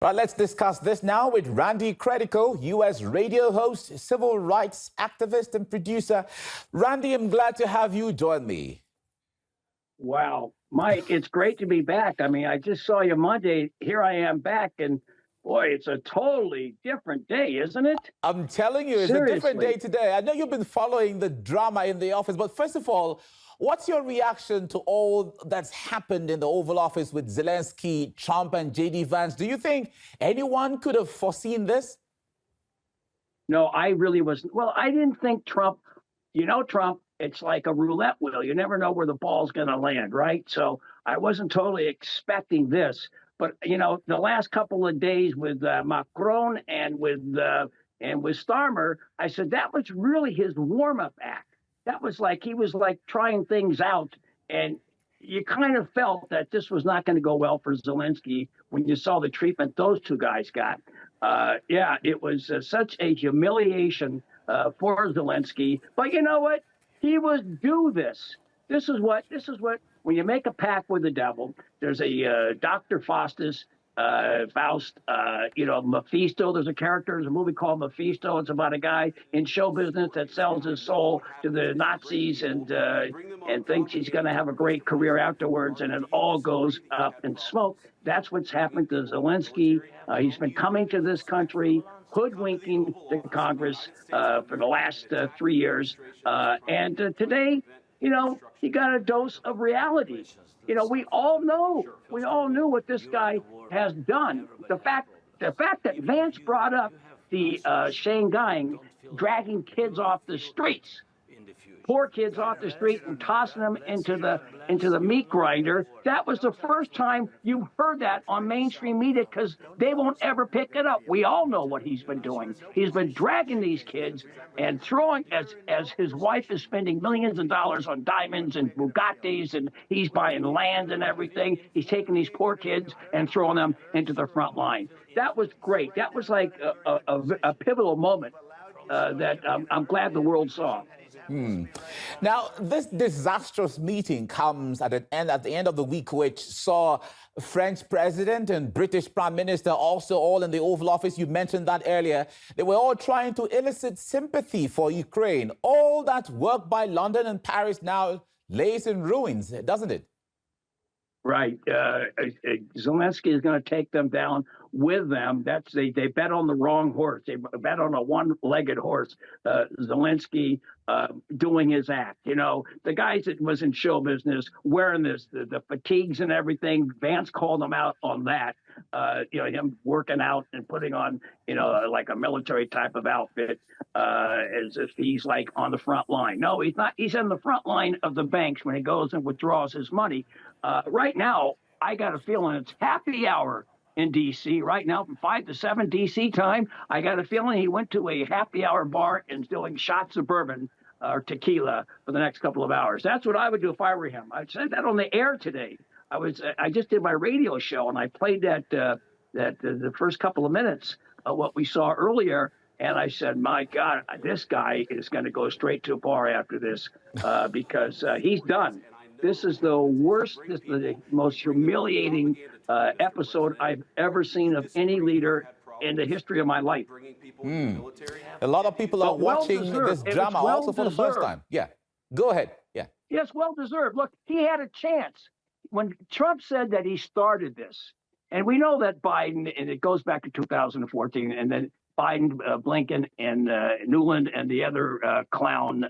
Right, let's discuss this now with Randy Credico, U.S. radio host, civil rights activist, and producer. Randy, I'm glad to have you join me. Wow, Mike, it's great to be back. I mean, I just saw you Monday. Here I am back, and boy, it's a totally different day, isn't it? I'm telling you, it's Seriously. a different day today. I know you've been following the drama in the office, but first of all, what's your reaction to all that's happened in the Oval Office with Zelensky, Trump, and J.D. Vance? Do you think anyone could have foreseen this? No, I really wasn't. Well, I didn't think Trump, Trump, it's like a roulette wheel. You never know where the ball's going to land, right? So I wasn't totally expecting this. But, the last couple of days with Macron and with Starmer, I said that was really his warm-up act. That was like he was like trying things out. And you kind of felt that this was not going to go well for Zelensky when you saw the treatment those two guys got. Yeah, it was such a humiliation for Zelensky. But you know what? He was due this. This is what, when you make a pact with the devil, there's a Dr. Faust, Mephisto. There's a character, there's a movie called Mephisto. It's about a guy in show business that sells his soul to the Nazis and thinks he's going to have a great career afterwards, and it all goes up in smoke. That's what's happened to Zelensky. He's been coming to this country, hoodwinking the Congress for the last 3 years. And today, he got a dose of reality. We all knew what this guy has done. The fact that Vance brought up the Shanghai dragging kids off the streets, poor kids off the street and tossing them into the meat grinder. That was the first time you heard that on mainstream media because they won't ever pick it up. We all know what he's been doing. He's been dragging these kids and throwing, as his wife is spending millions of dollars on diamonds and Bugattis, and he's buying land and everything. He's taking these poor kids and throwing them into the front line. That was great. That was like a pivotal moment that I'm glad the world saw. Now, this disastrous meeting comes at the end of the week, which saw French president and British prime minister also all in the Oval Office. You mentioned that earlier. They were all trying to elicit sympathy for Ukraine. All that work by London and Paris now lays in ruins, doesn't it? Right. Zelensky is going to take them down with them. They bet on the wrong horse. They bet on a one-legged horse. Zelensky doing his act. The guys that was in show business wearing the fatigues and everything. Vance called them out on that. Him working out and putting on, like a military type of outfit, as if he's like on the front line. No, he's not. He's in the front line of the banks when he goes and withdraws his money. Right now, I got a feeling it's happy hour in D.C. right now from 5 to 7 D.C. time. I got a feeling he went to a happy hour bar and is doing shots of bourbon or tequila for the next couple of hours. That's what I would do if I were him. I said that on the air today. I just did my radio show and I played the first couple of minutes of what we saw earlier. And I said, my God, this guy is going to go straight to a bar after this because he's done. This is the worst, this is the most humiliating episode I've ever seen of any leader in the history of my life. A lot of people are watching this drama also for the first time. Yeah, go ahead. Yeah. Yes, well-deserved. Look, he had a chance. When Trump said that he started this, and we know that Biden, and it goes back to 2014, and then Biden, Blinken, and Newland, and the other clown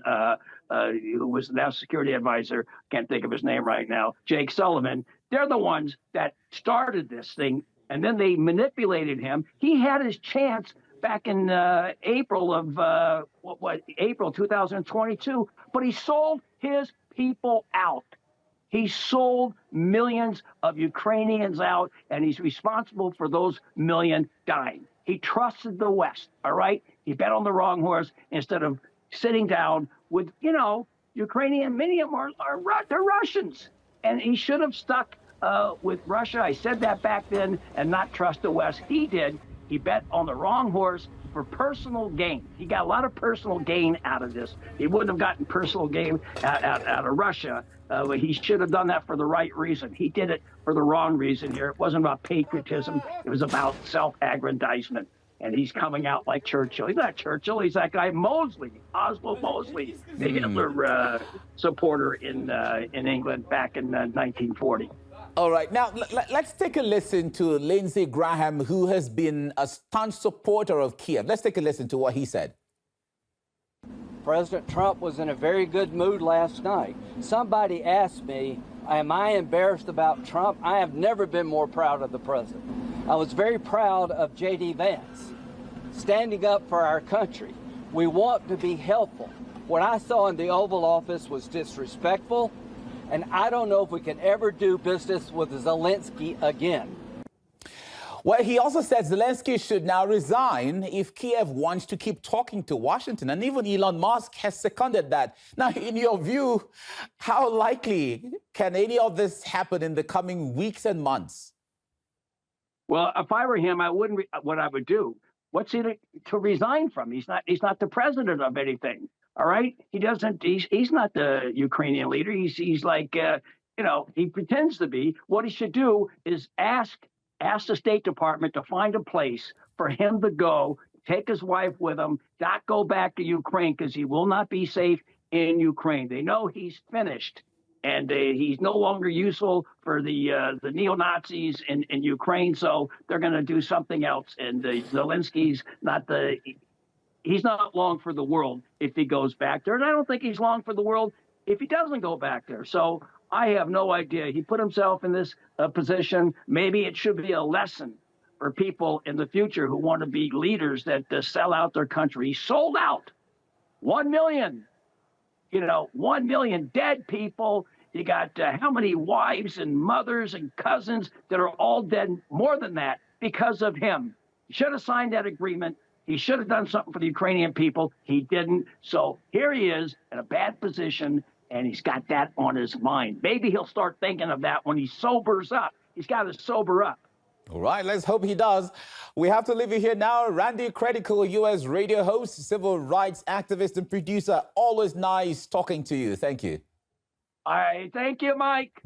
who was the national security advisor, can't think of his name right now, Jake Sullivan, they're the ones that started this thing, and then they manipulated him. He had his chance back in April of, April 2022, but he sold his people out. He sold millions of Ukrainians out, and he's responsible for those million dying. He trusted the West, all right? He bet on the wrong horse instead of sitting down with, Ukrainian, many of them they're Russians. And he should have stuck with Russia. I said that back then, and not trust the West. He did. He bet on the wrong horse for personal gain. He got a lot of personal gain out of this. He wouldn't have gotten personal gain out of Russia He should have done that for the right reason. He did it for the wrong reason here. It wasn't about patriotism. It was about self-aggrandizement. And he's coming out like Churchill. He's not Churchill. He's that guy Mosley, Oswald Mosley, the Hitler supporter in England back in 1940. All right, now let's take a listen to Lindsey Graham, who has been a staunch supporter of Kiev. Let's take a listen to what he said. President Trump was in a very good mood last night. Somebody asked me, am I embarrassed about Trump? I have never been more proud of the president. I was very proud of J.D. Vance, standing up for our country. We want to be helpful. What I saw in the Oval Office was disrespectful, and I don't know if we can ever do business with Zelensky again. Well, he also said Zelensky should now resign if Kiev wants to keep talking to Washington. And even Elon Musk has seconded that. Now, in your view, how likely can any of this happen in the coming weeks and months? Well, if I were him, I wouldn't. What I would do? What's he to resign from? He's not the president of anything. All right. He doesn't. He's not the Ukrainian leader. He's like he pretends to be. What he should do is ask the State Department to find a place for him to go, take his wife with him, not go back to Ukraine, because he will not be safe in Ukraine. They know he's finished, and he's no longer useful for the neo-Nazis in Ukraine, so they're going to do something else. And Zelensky's he's not long for the world if he goes back there. And I don't think he's long for the world if he doesn't go back there. So I have no idea. He put himself in this position. Maybe it should be a lesson for people in the future who want to be leaders that sell out their country. He sold out 1 million, 1 million dead people. You got how many wives and mothers and cousins that are all dead, more than that, because of him. He should have signed that agreement. He should have done something for the Ukrainian people. He didn't. So here he is in a bad position, and he's got that on his mind. Maybe he'll start thinking of that when he sobers up. He's got to sober up. All right, let's hope he does. We have to leave you here now. Randy Credico, U.S. radio host, civil rights activist and producer. Always nice talking to you. Thank you. All right. Thank you, Mike.